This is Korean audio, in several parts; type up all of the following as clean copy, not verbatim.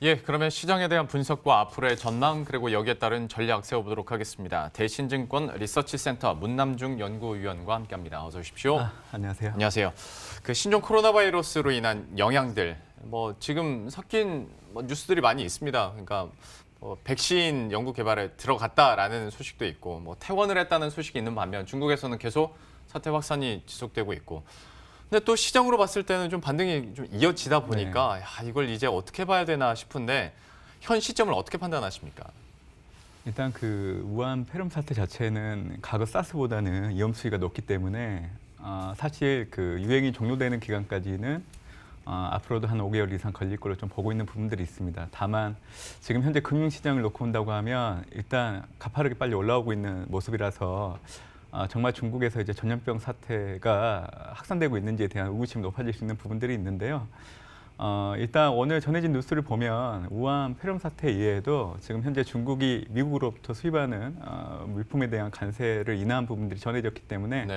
예, 그러면 시장에 대한 분석과 앞으로의 전망 그리고 여기에 따른 전략 세워보도록 하겠습니다. 대신증권 리서치센터 문남중 연구위원과 함께합니다. 어서 오십시오. 안녕하세요. 안녕하세요. 그 신종 코로나 바이러스로 인한 영향들, 지금 섞인 뉴스들이 많이 있습니다. 그러니까 백신 연구 개발에 들어갔다라는 소식도 있고, 퇴원을 했다는 소식이 있는 반면 중국에서는 계속 사태 확산이 지속되고 있고. 근데 또 시장으로 봤을 때는 좀 반등이 좀 이어지다 보니까 이걸 이제 어떻게 봐야 되나 싶은데 현 시점을 어떻게 판단하십니까? 일단 그 우한 폐렴 사태 자체는 과거 사스보다는 위험수위가 높기 때문에 사실 그 유행이 종료되는 기간까지는 앞으로도 한 5개월 이상 걸릴 걸로 좀 보고 있는 부분들이 있습니다. 다만 지금 현재 금융시장을 놓고 본다고 하면 일단 가파르게 빨리 올라오고 있는 모습이라서 정말 중국에서 이제 전염병 사태가 확산되고 있는지에 대한 의구심이 높아질 수 있는 부분들이 있는데요. 일단 오늘 전해진 뉴스를 보면 우한 폐렴 사태 이외에도 지금 현재 중국이 미국으로부터 수입하는 물품에 대한 관세를 인하한 부분들이 전해졌기 때문에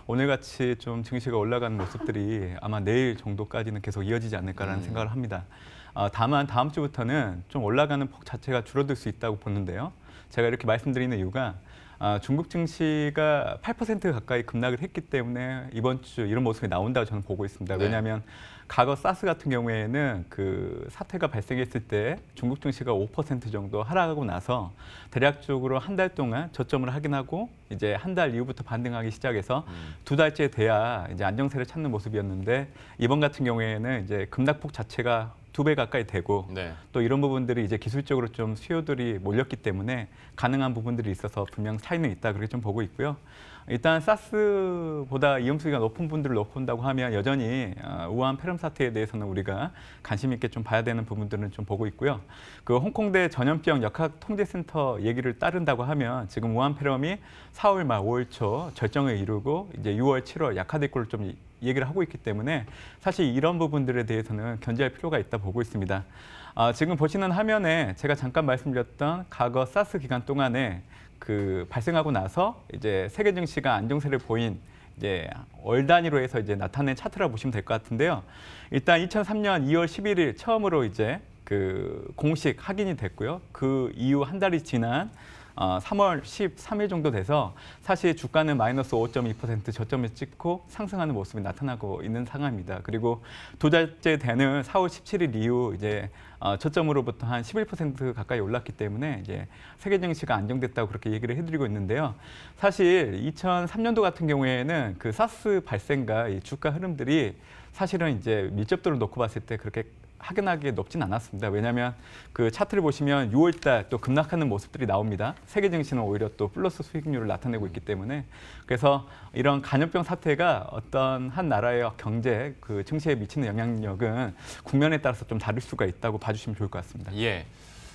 오늘같이 좀 증시가 올라가는 모습들이 아마 내일 정도까지는 계속 이어지지 않을까라는 생각을 합니다. 다만 다음 주부터는 좀 올라가는 폭 자체가 줄어들 수 있다고 보는데요. 제가 이렇게 말씀드리는 이유가 중국 증시가 8% 가까이 급락을 했기 때문에 이번 주 이런 모습이 나온다고 저는 보고 있습니다. 왜냐하면 과거 사스 같은 경우에는 그 사태가 발생했을 때 중국 증시가 5% 정도 하락하고 나서 대략적으로 한 달 동안 저점을 확인하고 이제 한 달 이후부터 반등하기 시작해서 두 달째 돼야 이제 안정세를 찾는 모습이었는데 이번 같은 경우에는 이제 급락폭 자체가 2배 가까이 되고 또 이런 부분들이 이제 기술적으로 좀 수요들이 몰렸기 때문에 가능한 부분들이 있어서 분명 차이는 있다 그렇게 좀 보고 있고요. 일단 사스보다 위험수위가 높은 분들을 놓고 본다고 하면 여전히 우한 폐렴 사태에 대해서는 우리가 관심 있게 좀 봐야 되는 부분들은 좀 보고 있고요. 그 홍콩대 전염병 역학통제센터 얘기를 따른다고 하면 지금 우한 폐렴이 4월 말 5월 초 절정을 이루고 이제 6월 7월 약화될 걸로 좀 얘기를 하고 있기 때문에 사실 이런 부분들에 대해서는 견제할 필요가 있다 보고 있습니다. 지금 보시는 화면에 제가 잠깐 말씀드렸던 과거 사스 기간 동안에 그 발생하고 나서 이제 세계 증시가 안정세를 보인 이제 월 단위로 해서 이제 나타낸 차트라고 보시면 될 것 같은데요. 일단 2003년 2월 11일 처음으로 이제 그 공식 확인이 됐고요. 그 이후 한 달이 지난 3월 13일 정도 돼서 사실 주가는 마이너스 5.2% 저점을 찍고 상승하는 모습이 나타나고 있는 상황입니다. 그리고 두 달째 되는 4월 17일 이후 이제 저점으로부터 한 11% 가까이 올랐기 때문에 이제 세계 증시가 안정됐다고 그렇게 얘기를 해드리고 있는데요. 사실 2003년도 같은 경우에는 그 사스 발생과 이 주가 흐름들이 사실은 이제 밀접도를 놓고 봤을 때 그렇게 확연하게 높진 않았습니다. 왜냐하면 그 차트를 보시면 6월 달 또 급락하는 모습들이 나옵니다. 세계 증시는 오히려 또 플러스 수익률을 나타내고 있기 때문에 그래서 이런 간염병 사태가 어떤 한 나라의 경제, 그 증시에 미치는 영향력은 국면에 따라서 좀 다를 수가 있다고 봐주시면 좋을 것 같습니다. 예.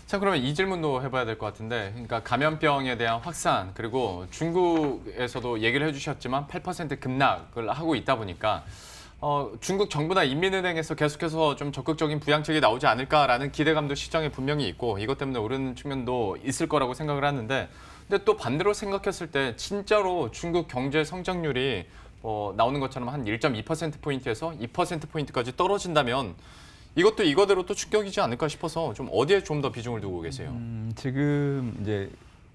자, 그러면 이 질문도 해봐야 될 것 같은데, 그러니까 감염병에 대한 확산 그리고 중국에서도 얘기를 해주셨지만 8% 급락을 하고 있다 보니까. 중국 정부나 인민은행에서 계속해서 좀 적극적인 부양책이 나오지 않을까라는 기대감도 시장에 분명히 있고 이것 때문에 오르는 측면도 있을 거라고 생각을 하는데 근데 또 반대로 생각했을 때 진짜로 중국 경제 성장률이 나오는 것처럼 한 1.2%포인트에서 2%포인트까지 떨어진다면 이것도 이거대로 또 충격이지 않을까 싶어서 좀 어디에 좀 더 비중을 두고 계세요? 지금 이제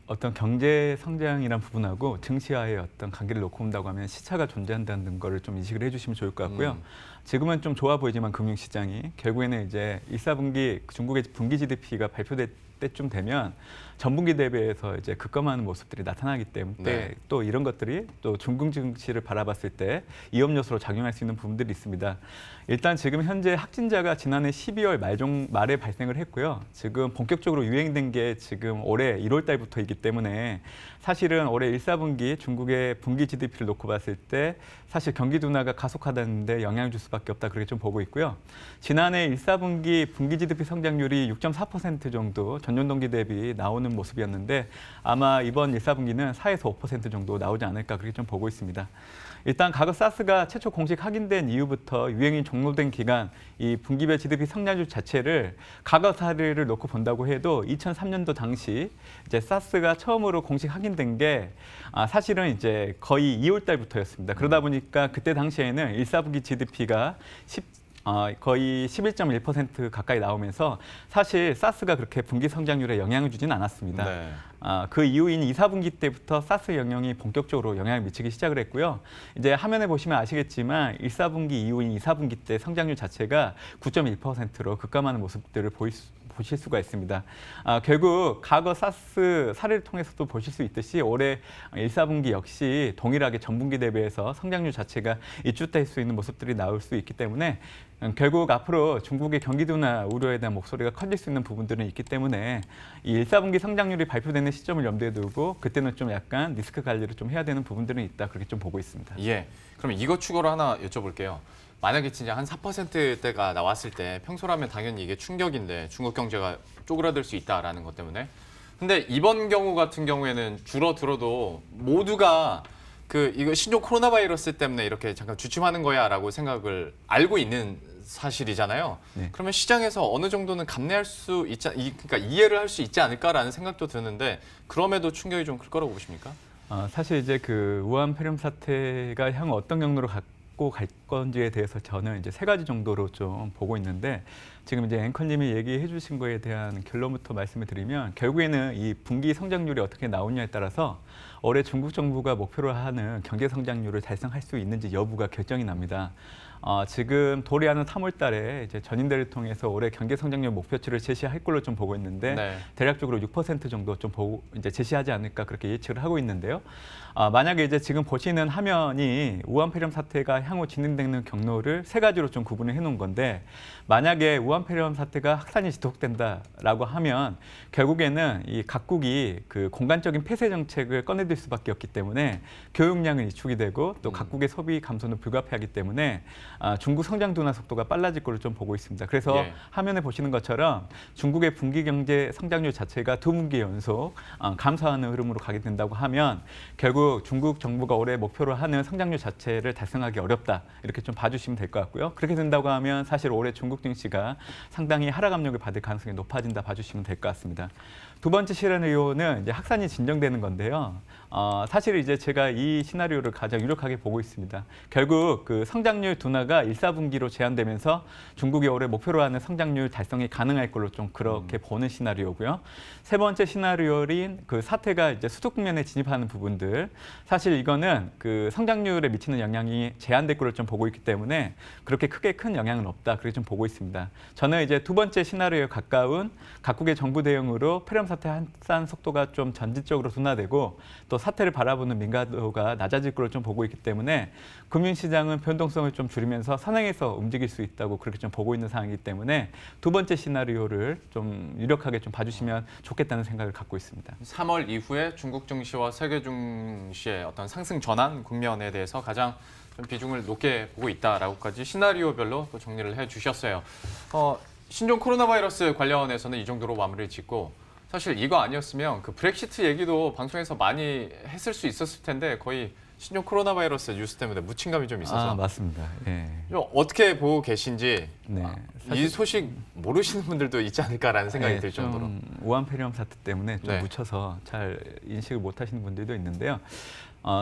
어떤 경제 성장이란 부분하고 증시와의 어떤 관계를 놓고 본다고 하면 시차가 존재한다는 거를 좀 인식을 해주시면 좋을 것 같고요. 지금은 좀 좋아 보이지만 금융시장이 결국에는 이제 1, 4분기 중국의 분기 GDP가 발표될 때쯤 되면 전분기 대비해서 이제 급감하는 모습들이 나타나기 때문에 또 이런 것들이 또 중국 증시를 바라봤을 때 위험 요소로 작용할 수 있는 부분들이 있습니다. 일단 지금 현재 확진자가 지난해 12월 말에 발생을 했고요. 지금 본격적으로 유행된 게 지금 올해 1월 달부터이기 때문에 사실은 올해 1, 4분기 중국의 분기 GDP를 놓고 봤을 때 사실 경기 둔화가 가속화되는 데 영향을 줄 수밖에 없다 그렇게 좀 보고 있고요. 지난해 1, 4분기 분기 GDP 성장률이 6.4% 정도 전년 동기 대비 나오는 모습이었는데 아마 이번 1, 4분기는 4에서 5% 정도 나오지 않을까 그렇게 좀 보고 있습니다. 일단 과거 사스가 최초 공식 확인된 이후부터 유행이 종료된 기간 이 분기별 GDP 성장률 자체를 과거 사례를 놓고 본다고 해도 2003년도 당시 이제 사스가 처음으로 공식 확인된 게 사실은 이제 거의 2월 달부터였습니다. 그러다 보니까 그때 당시에는 1, 4분기 GDP가 거의 11.1% 가까이 나오면서 사실 사스가 그렇게 분기 성장률에 영향을 주진 않았습니다. 네. 그 이후인 2, 4분기 때부터 사스 영향이 본격적으로 영향을 미치기 시작을 했고요. 이제 화면에 보시면 아시겠지만 1, 4분기 이후인 2, 4분기 때 성장률 자체가 9.1%로 급감하는 모습들을 보실 수가 있습니다. 결국 과거 사스 사례를 통해서도 보실 수 있듯이 올해 1, 4분기 역시 동일하게 전분기 대비해서 성장률 자체가 일주될 수 있는 모습들이 나올 수 있기 때문에 결국 앞으로 중국의 경기 둔화 우려에 대한 목소리가 커질 수 있는 부분들은 있기 때문에 이 1, 4분기 성장률이 발표되는 시점을 염두에 두고 그때는 좀 약간 리스크 관리를 좀 해야 되는 부분들은 있다 그렇게 좀 보고 있습니다. 예. 그럼 이거 추가로 하나 여쭤볼게요. 만약에 진짜 한 4%대가 나왔을 때 평소라면 당연히 이게 충격인데 중국 경제가 쪼그라들 수 있다라는 것 때문에. 근데 이번 경우 같은 경우에는 줄어들어도 모두가 이거 신종 코로나 바이러스 때문에 이렇게 잠깐 주춤하는 거야라고 생각을 알고 있는 사실이잖아요. 네. 그러면 시장에서 어느 정도는 감내할 수 있지, 그러니까 이해를 할 수 있지 않을까라는 생각도 드는데 그럼에도 충격이 좀 클 거라고 보십니까? 사실 이제 그 우한 폐렴 사태가 향후 어떤 경로로 갖고 갈 건지에 대해서 저는 이제 3가지 정도로 좀 보고 있는데 지금 이제 앵커님이 얘기해 주신 거에 대한 결론부터 말씀을 드리면 결국에는 이 분기 성장률이 어떻게 나오냐에 따라서 올해 중국 정부가 목표로 하는 경제 성장률을 달성할 수 있는지 여부가 결정이 납니다. 지금 도래하는 3월 달에 이제 전인대를 통해서 올해 경제 성장률 목표치를 제시할 걸로 좀 보고 있는데 네. 대략적으로 6% 정도 좀 이제 제시하지 않을까 그렇게 예측을 하고 있는데요. 만약에 이제 지금 보시는 화면이 우한 폐렴 사태가 향후 진행되는 경로를 3가지로 좀 구분을 해놓은 건데 만약에 우한 폐렴 사태가 확산이 지속된다라고 하면 결국에는 이 각국이 그 공간적인 폐쇄 정책을 꺼내들 수밖에 없기 때문에 교육량은 위축이 되고 또 각국의 소비 감소는 불가피하기 때문에 중국 성장 둔화 속도가 빨라질 걸로 좀 보고 있습니다. 그래서 예. 화면에 보시는 것처럼 중국의 분기 경제 성장률 자체가 2분기 연속 감소하는 흐름으로 가게 된다고 하면 결국 중국 정부가 올해 목표로 하는 성장률 자체를 달성하기 어렵다 이렇게 좀 봐주시면 될 것 같고요. 그렇게 된다고 하면 사실 올해 중국 증시가 상당히 하락 압력을 받을 가능성이 높아진다 봐주시면 될 것 같습니다. 두 번째 시나리오는 이제 확산이 진정되는 건데요. 사실 이제 제가 이 시나리오를 가장 유력하게 보고 있습니다. 결국 그 성장률 둔화가 1, 4분기로 제한되면서 중국이 올해 목표로 하는 성장률 달성이 가능할 걸로 좀 그렇게 보는 시나리오고요. 세 번째 시나리오인 그 사태가 이제 수축 국면에 진입하는 부분들. 사실 이거는 그 성장률에 미치는 영향이 제한될 걸로 좀 보고 있기 때문에 그렇게 크게 큰 영향은 없다. 그렇게 좀 보고 있습니다. 저는 이제 두 번째 시나리오에 가까운 각국의 정부 대응으로 폐렴 사태 확산 속도가 좀 전진적으로 둔화되고 또 사태를 바라보는 민감도가 낮아질 걸로 좀 보고 있기 때문에 금융시장은 변동성을 좀 줄이면서 선행해서 움직일 수 있다고 그렇게 좀 보고 있는 상황이기 때문에 두 번째 시나리오를 좀 유력하게 좀 봐주시면 좋겠다는 생각을 갖고 있습니다. 3월 이후에 중국 증시와 세계 증시의 어떤 상승 전환 국면에 대해서 가장 좀 비중을 높게 보고 있다라고까지 시나리오별로 또 정리를 해주셨어요. 신종 코로나 바이러스 관련해서는 이 정도로 마무리를 짓고 사실 이거 아니었으면 그 브렉시트 얘기도 방송에서 많이 했을 수 있었을 텐데 거의 신종 코로나 바이러스 뉴스 때문에 묻힌감이 좀 있어서 맞습니다. 예. 좀 어떻게 보고 계신지 네. 이 소식 모르시는 분들도 있지 않을까라는 생각이 들 정도로. 좀 우한 폐렴 사태 때문에 좀 네. 묻혀서 잘 인식을 못하시는 분들도 있는데요.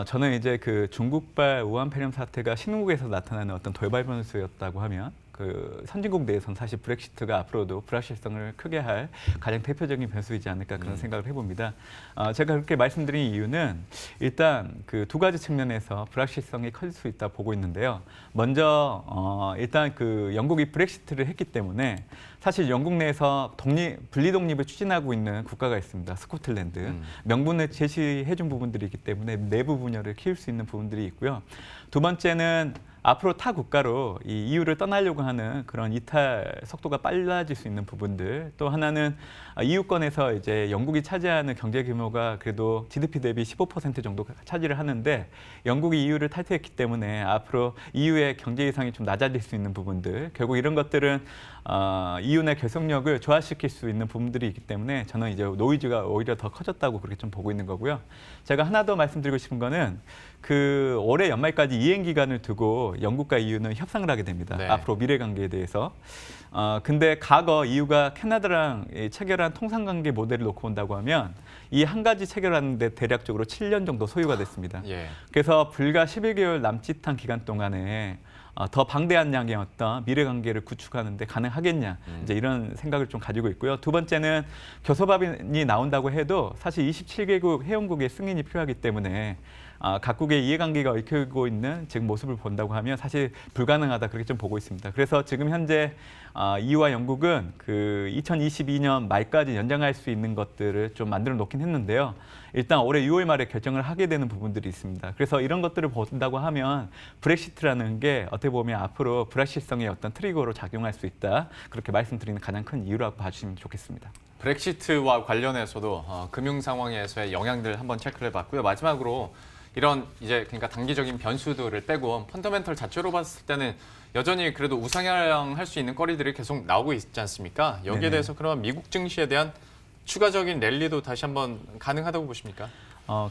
저는 이제 그 중국발 우한 폐렴 사태가 신흥국에서 나타나는 어떤 돌발 변수였다고 하면 그 선진국 내에서는 사실 브렉시트가 앞으로도 불확실성을 크게 할 가장 대표적인 변수이지 않을까 그런 생각을 해봅니다. 제가 그렇게 말씀드린 이유는 일단 그 2가지 측면에서 불확실성이 커질 수 있다 보고 있는데요. 먼저 일단 그 영국이 브렉시트를 했기 때문에 사실 영국 내에서 분리 독립을 추진하고 있는 국가가 있습니다. 스코틀랜드. 명분을 제시해준 부분들이 있기 때문에 내부 분열을 키울 수 있는 부분들이 있고요. 두 번째는 앞으로 타 국가로 이 EU를 떠나려고 하는 그런 이탈 속도가 빨라질 수 있는 부분들. 또 하나는 EU권에서 이제 영국이 차지하는 경제 규모가 그래도 GDP 대비 15% 정도 차지를 하는데 영국이 EU를 탈퇴했기 때문에 앞으로 EU의 경제 이상이 좀 낮아질 수 있는 부분들. 결국 이런 것들은 EU 내 결속력을 저하시킬 수 있는 부분들이 있기 때문에 저는 이제 노이즈가 오히려 더 커졌다고 그렇게 좀 보고 있는 거고요. 제가 하나 더 말씀드리고 싶은 거는 그 올해 연말까지 이행 기간을 두고 영국과 EU는 협상을 하게 됩니다. 네. 앞으로 미래 관계에 대해서. 근데 과거 EU가 캐나다랑 체결한 통상관계 모델을 놓고 본다고 하면 이 한 가지 체결하는데 대략적으로 7년 정도 소요가 됐습니다. 예. 그래서 불과 11개월 남짓한 기간 동안에 더 방대한 양의 어떤 미래 관계를 구축하는데 가능하겠냐 이제 이런 생각을 좀 가지고 있고요. 두 번째는 교섭합이 나온다고 해도 사실 27개국 회원국의 승인이 필요하기 때문에 각국의 이해관계가 얽히고 있는 지금 모습을 본다고 하면 사실 불가능하다 그렇게 좀 보고 있습니다. 그래서 지금 현재 EU와 영국은 그 2022년 말까지 연장할 수 있는 것들을 좀 만들어 놓긴 했는데요. 일단 올해 6월 말에 결정을 하게 되는 부분들이 있습니다. 그래서 이런 것들을 본다고 하면 브렉시트라는 게 어떻게 보면 앞으로 불확실성의 어떤 트리거로 작용할 수 있다. 그렇게 말씀드리는 가장 큰 이유라고 봐주시면 좋겠습니다. 브렉시트와 관련해서도 금융 상황에서의 영향들 한번 체크를 해봤고요. 마지막으로 이런 이제 그러니까 단기적인 변수들을 빼고 펀더멘털 자체로 봤을 때는 여전히 그래도 우상향할 수 있는 거리들이 계속 나오고 있지 않습니까? 여기에 네네. 대해서 그럼 미국 증시에 대한 추가적인 랠리도 다시 한번 가능하다고 보십니까?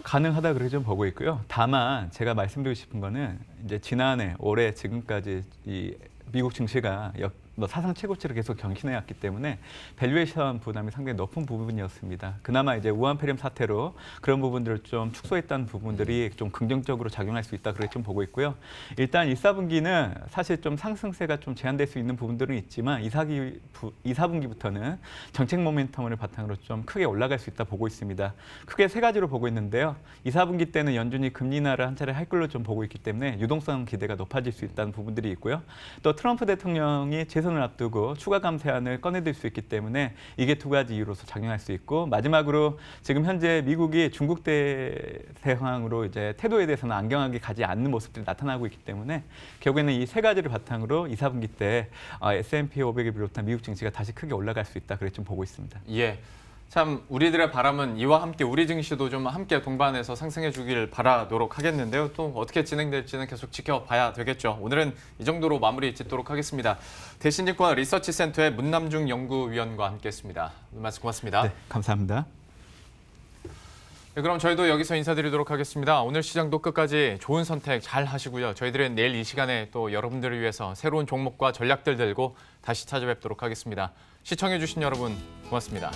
가능하다 그렇게 좀 보고 있고요. 다만 제가 말씀드리고 싶은 거는 이제 지난해 올해 지금까지 이 미국 증시가 사상 최고치를 계속 경신해왔기 때문에 밸류에이션 부담이 상당히 높은 부분이었습니다. 그나마 이제 우한 폐렴 사태로 그런 부분들을 좀 축소했다는 부분들이 좀 긍정적으로 작용할 수 있다 그렇게 좀 보고 있고요. 일단 1, 4분기는 사실 좀 상승세가 좀 제한될 수 있는 부분들은 있지만 2, 4분기부터는 정책 모멘텀을 바탕으로 좀 크게 올라갈 수 있다 보고 있습니다. 크게 세 가지로 보고 있는데요. 2, 4분기 때는 연준이 금리 인하를 한 차례 할 걸로 좀 보고 있기 때문에 유동성 기대가 높아질 수 있다는 부분들이 있고요. 또 트럼프 대통령이 재선을 앞두고 추가 감세안을 꺼내들 수 있기 때문에 이게 두 가지 이유로서 작용할 수 있고 마지막으로 지금 현재 미국이 중국 대상으로 이제 태도에 대해서는 안경하게 가지 않는 모습들이 나타나고 있기 때문에 결국에는 이 세 가지를 바탕으로 2, 4분기 때 S&P 500을 비롯한 미국 증시가 다시 크게 올라갈 수 있다 그렇게 좀 보고 있습니다. 예. 참 우리들의 바람은 이와 함께 우리 증시도 좀 함께 동반해서 상승해 주길 바라도록 하겠는데요. 또 어떻게 진행될지는 계속 지켜봐야 되겠죠. 오늘은 이 정도로 마무리 짓도록 하겠습니다. 대신증권 리서치센터의 문남중 연구위원과 함께했습니다. 오늘 말씀 고맙습니다. 네, 감사합니다. 네, 그럼 저희도 여기서 인사드리도록 하겠습니다. 오늘 시장도 끝까지 좋은 선택 잘 하시고요. 저희들은 내일 이 시간에 또 여러분들을 위해서 새로운 종목과 전략들 들고 다시 찾아뵙도록 하겠습니다. 시청해주신 여러분 고맙습니다.